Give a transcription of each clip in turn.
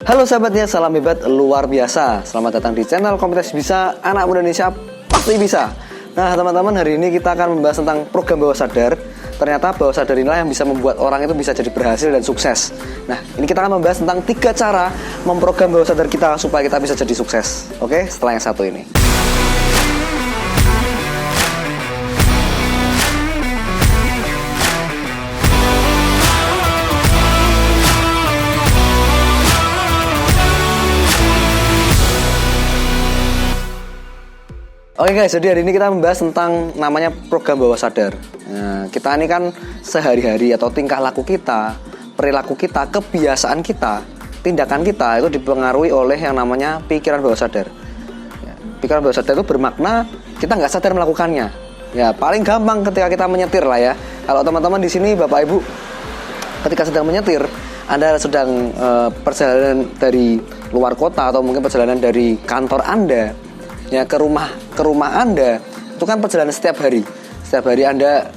Halo sahabatnya, salam hebat luar biasa. Selamat datang di channel Komunitas Bisa, anak muda Indonesia pasti bisa. Nah teman-teman, hari ini kita akan membahas tentang program bawah sadar. Ternyata bawah sadar inilah yang bisa membuat orang itu bisa jadi berhasil dan sukses. Nah ini kita akan membahas tentang 3 cara memprogram bawah sadar kita supaya kita bisa jadi sukses. Oke, setelah yang satu ini. Oke guys, jadi hari ini kita membahas tentang namanya program bawah sadar. Nah, kita ini kan sehari-hari atau tingkah laku kita, perilaku kita, kebiasaan kita, tindakan kita itu dipengaruhi oleh yang namanya pikiran bawah sadar. Pikiran bawah sadar itu bermakna kita nggak sadar melakukannya. Ya paling gampang ketika kita menyetir lah ya. Kalau teman-teman di sini Bapak Ibu ketika sedang menyetir, Anda sedang perjalanan dari luar kota atau mungkin perjalanan dari kantor Anda ya ke rumah Anda, itu kan perjalanan setiap hari. Setiap hari Anda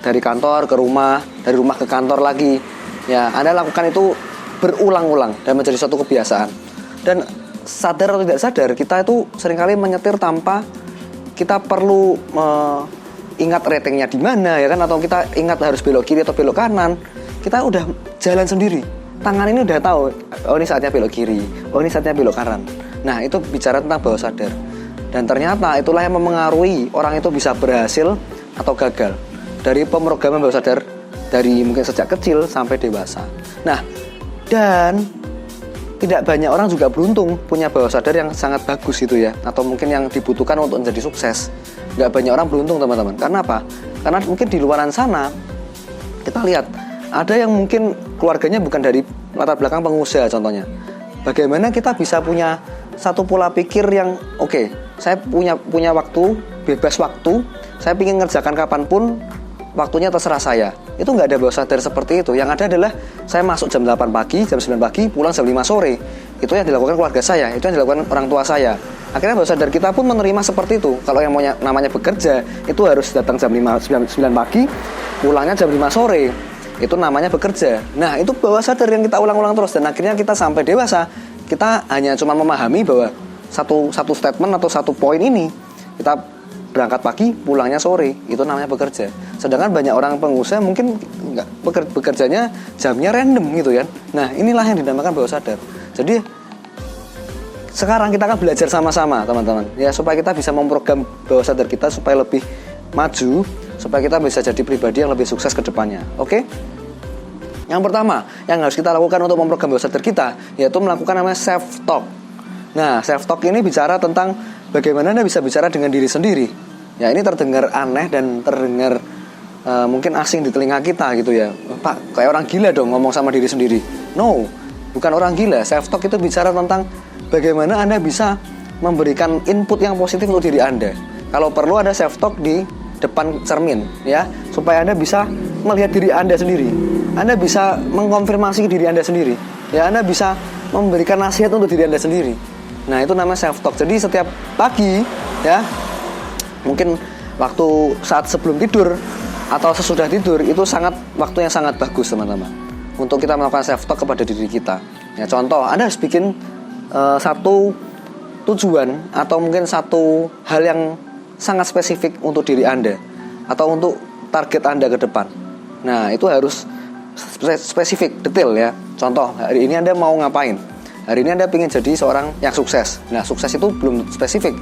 dari kantor ke rumah, dari rumah ke kantor lagi. Ya, Anda lakukan itu berulang-ulang dan menjadi suatu kebiasaan. Dan sadar atau tidak sadar, kita itu seringkali menyetir tanpa kita perlu ingat ratingnya di mana ya kan, atau kita ingat harus belok kiri atau belok kanan. Kita udah jalan sendiri. Tangan ini udah tahu, oh ini saatnya belok kiri, oh ini saatnya belok kanan. Nah, itu bicara tentang bawah sadar. Dan ternyata itulah yang memengaruhi orang itu bisa berhasil atau gagal dari pemrograman bawah sadar dari mungkin sejak kecil sampai dewasa. Nah, dan tidak banyak orang juga beruntung punya bawah sadar yang sangat bagus itu ya, atau mungkin yang dibutuhkan untuk menjadi sukses. Nggak banyak orang beruntung teman-teman. Karena apa? Karena mungkin di luaran sana kita lihat ada yang mungkin keluarganya bukan dari latar belakang pengusaha contohnya. Bagaimana kita bisa punya satu pola pikir yang oke, saya punya waktu, bebas waktu, saya ingin ngerjakan kapanpun, waktunya terserah saya. Itu nggak ada bawah sadar seperti itu. Yang ada adalah saya masuk jam 8 pagi, jam 9 pagi, pulang jam 5 sore. Itu yang dilakukan keluarga saya, itu yang dilakukan orang tua saya. Akhirnya bawah sadar kita pun menerima seperti itu. Kalau yang namanya bekerja, itu harus datang jam 9 pagi, pulangnya jam 5 sore. Itu namanya bekerja. Nah, itu bawah sadar yang kita ulang-ulang terus. Dan akhirnya kita sampai dewasa, kita hanya cuma memahami bahwa satu statement atau satu poin ini, kita berangkat pagi, pulangnya sore, itu namanya bekerja. Sedangkan banyak orang pengusaha mungkin nggak bekerjanya jamnya random gitu kan. Nah, inilah yang dinamakan bawah sadar. Jadi sekarang kita akan belajar sama-sama teman-teman ya, supaya kita bisa memprogram bawah sadar kita supaya lebih maju, supaya kita bisa jadi pribadi yang lebih sukses ke depannya. Oke? Yang pertama yang harus kita lakukan untuk memprogram bawah sadar kita, yaitu melakukan namanya self-talk. Nah, self-talk ini bicara tentang bagaimana Anda bisa bicara dengan diri sendiri. Ya, ini terdengar aneh dan terdengar mungkin asing di telinga kita gitu ya. Pak, kayak orang gila dong ngomong sama diri sendiri. No, bukan orang gila. Self-talk itu bicara tentang bagaimana Anda bisa memberikan input yang positif untuk diri Anda. Kalau perlu ada self-talk di depan cermin ya, supaya Anda bisa melihat diri Anda sendiri. Anda bisa mengkonfirmasi diri Anda sendiri. Ya, Anda bisa memberikan nasihat untuk diri Anda sendiri. Nah, itu namanya self-talk. Jadi setiap pagi ya, mungkin waktu saat sebelum tidur atau sesudah tidur, itu waktu yang sangat bagus teman-teman untuk kita melakukan self-talk kepada diri kita. Ya, contoh, Anda harus bikin satu tujuan atau mungkin satu hal yang sangat spesifik untuk diri Anda atau untuk target Anda ke depan. Nah, itu harus spesifik, detail ya. Contoh, hari ini Anda mau ngapain? Hari ini Anda ingin jadi seorang yang sukses. Nah, sukses itu belum spesifik.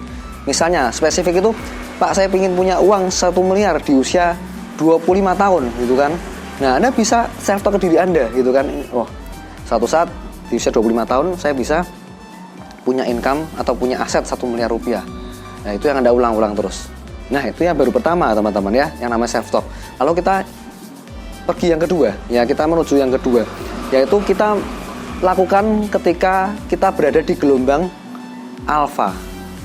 Misalnya, spesifik itu, Pak, saya ingin punya uang 1 miliar di usia 25 tahun gitu kan. Nah, Anda bisa self-talk ke diri Anda gitu kan. Oh, suatu saat di usia 25 tahun saya bisa punya income atau punya aset 1 miliar rupiah. Nah, itu yang Anda ulang-ulang terus. Nah, itu yang baru pertama teman-teman ya, yang namanya self-talk. Lalu kita pergi yang kedua, ya kita menuju yang kedua, yaitu kita lakukan ketika kita berada di gelombang alfa.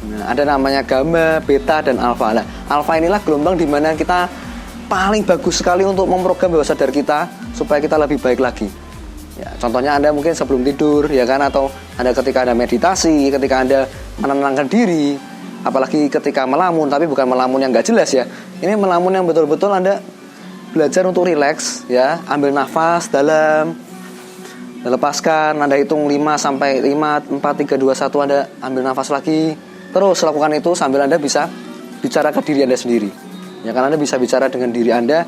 Nah, ada namanya gamma, beta, dan alfa. Nah, alfa inilah gelombang di mana kita paling bagus sekali untuk memprogram bawah sadar kita supaya kita lebih baik lagi. Ya, contohnya Anda mungkin sebelum tidur, ya kan, atau Anda ketika Anda meditasi, ketika Anda menenangkan diri, apalagi ketika melamun, tapi bukan melamun yang nggak jelas ya. Ini melamun yang betul-betul Anda belajar untuk rileks, ya, ambil nafas dalam, lepaskan, Anda hitung 5 sampai 5, 4, 3, 2, 1, Anda ambil nafas lagi. Terus lakukan itu sambil Anda bisa bicara ke diri Anda sendiri. Ya kan, Anda bisa bicara dengan diri Anda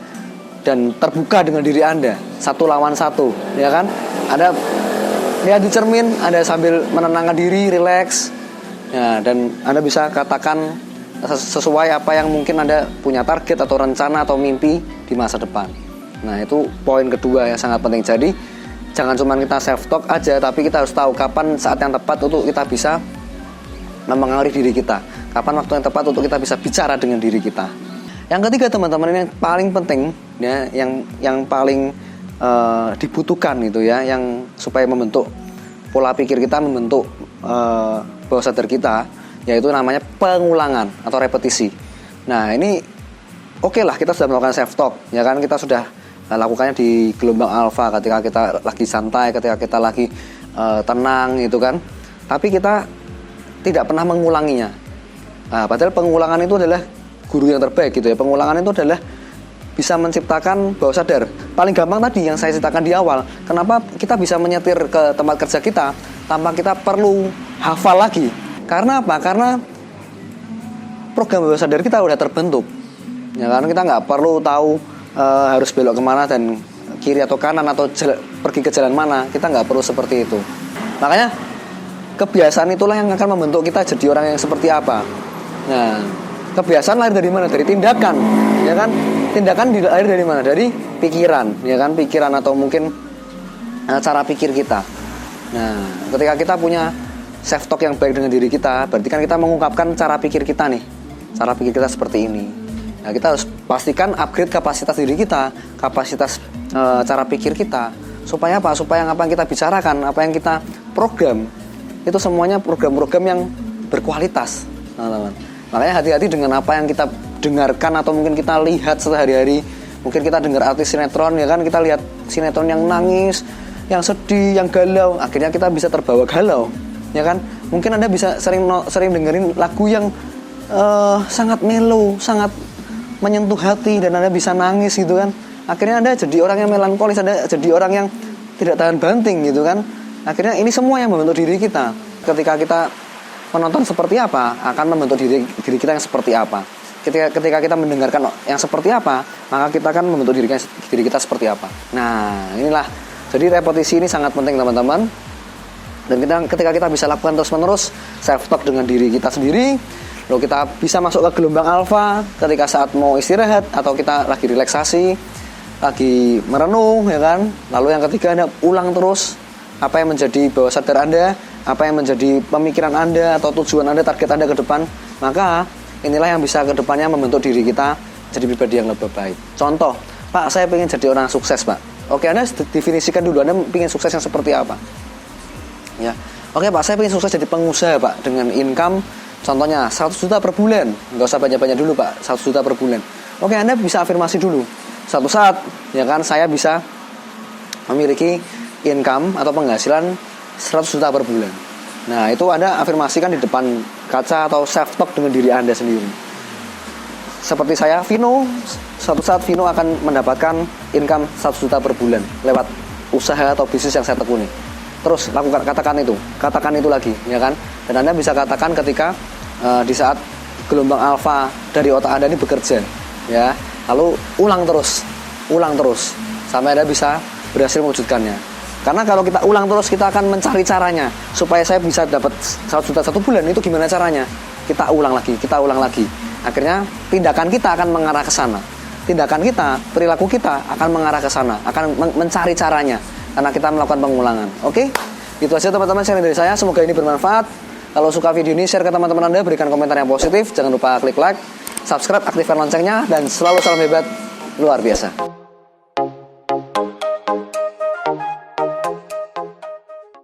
dan terbuka dengan diri Anda, satu lawan satu, ya kan? Anda lihat di cermin, Anda sambil menenangkan diri, rileks. Ya, dan Anda bisa katakan sesuai apa yang mungkin Anda punya target atau rencana atau mimpi di masa depan. Nah, itu poin kedua yang sangat penting. Jadi, jangan cuma kita self talk aja, tapi kita harus tahu kapan saat yang tepat untuk kita bisa mempengaruhi diri kita. Kapan waktu yang tepat untuk kita bisa bicara dengan diri kita. Yang ketiga, teman-teman, ini yang paling penting ya, yang paling dibutuhkan itu ya, yang supaya membentuk pola pikir kita, membentuk bawah sadar kita, yaitu namanya pengulangan atau repetisi. Nah, ini oke lah, kita sudah melakukan self talk, ya kan, kita sudah lakukannya di gelombang alfa ketika kita lagi santai, ketika kita lagi tenang gitu kan. Tapi kita tidak pernah mengulanginya. Nah, padahal pengulangan itu adalah guru yang terbaik gitu ya. Pengulangan itu adalah bisa menciptakan bawah sadar. Paling gampang tadi yang saya ceritakan di awal. Kenapa kita bisa menyetir ke tempat kerja kita tanpa kita perlu hafal lagi? Karena apa? Karena program bawah sadar kita udah terbentuk. Ya kan, kita nggak perlu tahu harus belok kemana dan kiri atau kanan atau pergi ke jalan mana. Kita nggak perlu seperti itu. Makanya kebiasaan itulah yang akan membentuk kita jadi orang yang seperti apa. Nah, kebiasaan lahir dari mana? Dari tindakan, ya kan? Tindakan lahir dari mana? Dari pikiran, ya kan? Pikiran atau mungkin cara pikir kita. Nah, ketika kita punya self talk yang baik dengan diri kita, berarti kan kita mengungkapkan cara pikir kita nih. Cara pikir kita seperti ini. Nah, kita harus pastikan upgrade kapasitas diri kita, kapasitas cara pikir kita. Supaya apa? Supaya apa yang kita bicarakan, apa yang kita program, itu semuanya program-program yang berkualitas, teman-teman. Makanya hati-hati dengan apa yang kita dengarkan atau mungkin kita lihat sehari-hari. Mungkin kita dengar artis sinetron, ya kan, kita lihat sinetron yang nangis, yang sedih, yang galau, akhirnya kita bisa terbawa galau, ya kan. Mungkin Anda bisa sering dengerin lagu yang sangat melo, sangat menyentuh hati, dan Anda bisa nangis gitu kan. Akhirnya Anda jadi orang yang melankolis, Anda jadi orang yang tidak tahan banting gitu kan. Akhirnya ini semua yang membentuk diri kita. Ketika kita menonton seperti apa, akan membentuk diri kita yang seperti apa. Ketika kita mendengarkan yang seperti apa, maka kita akan membentuk diri kita seperti apa. Nah, inilah. Jadi repetisi ini sangat penting, teman-teman. Dan ketika kita bisa lakukan terus-menerus self talk dengan diri kita sendiri, lalu kita bisa masuk ke gelombang alfa ketika saat mau istirahat atau kita lagi relaksasi, lagi merenung, ya kan. Lalu yang ketiga, Anda ulang terus apa yang menjadi bawah sadar Anda, apa yang menjadi pemikiran Anda atau tujuan Anda, target Anda ke depan. Maka inilah yang bisa ke depannya membentuk diri kita jadi pribadi yang lebih baik. Contoh, Pak, saya pengen jadi orang sukses, Pak. Oke, Anda definisikan dulu, Anda pengen sukses yang seperti apa? Ya. Oke, Pak, saya pengen sukses jadi pengusaha, Pak, dengan income contohnya 100 juta per bulan. Nggak usah banyak-banyak dulu, Pak, 100 juta per bulan. Oke, Anda bisa afirmasi dulu. Suatu saat, ya kan, saya bisa memiliki income atau penghasilan 100 juta per bulan. Nah, itu Anda afirmasikan di depan kaca atau self talk dengan diri Anda sendiri. Seperti saya, Vino, suatu saat Vino akan mendapatkan income 100 juta per bulan lewat usaha atau bisnis yang saya tekuni. Terus katakan itu lagi, ya kan? Dan Anda bisa katakan ketika di saat gelombang alfa dari otak Anda ini bekerja, ya. Lalu ulang terus sampai Anda bisa berhasil mewujudkannya. Karena kalau kita ulang terus, kita akan mencari caranya supaya saya bisa dapat 100 juta satu bulan. Itu gimana caranya? Kita ulang lagi. Akhirnya tindakan kita akan mengarah ke sana. Tindakan kita, perilaku kita akan mengarah ke sana, akan mencari caranya karena kita melakukan pengulangan. Oke? Itu aja, teman-teman, sharing dari saya. Semoga ini bermanfaat. Kalau suka video ini, share ke teman-teman Anda, berikan komentar yang positif. Jangan lupa klik like, subscribe, aktifkan loncengnya, dan selalu salam hebat luar biasa.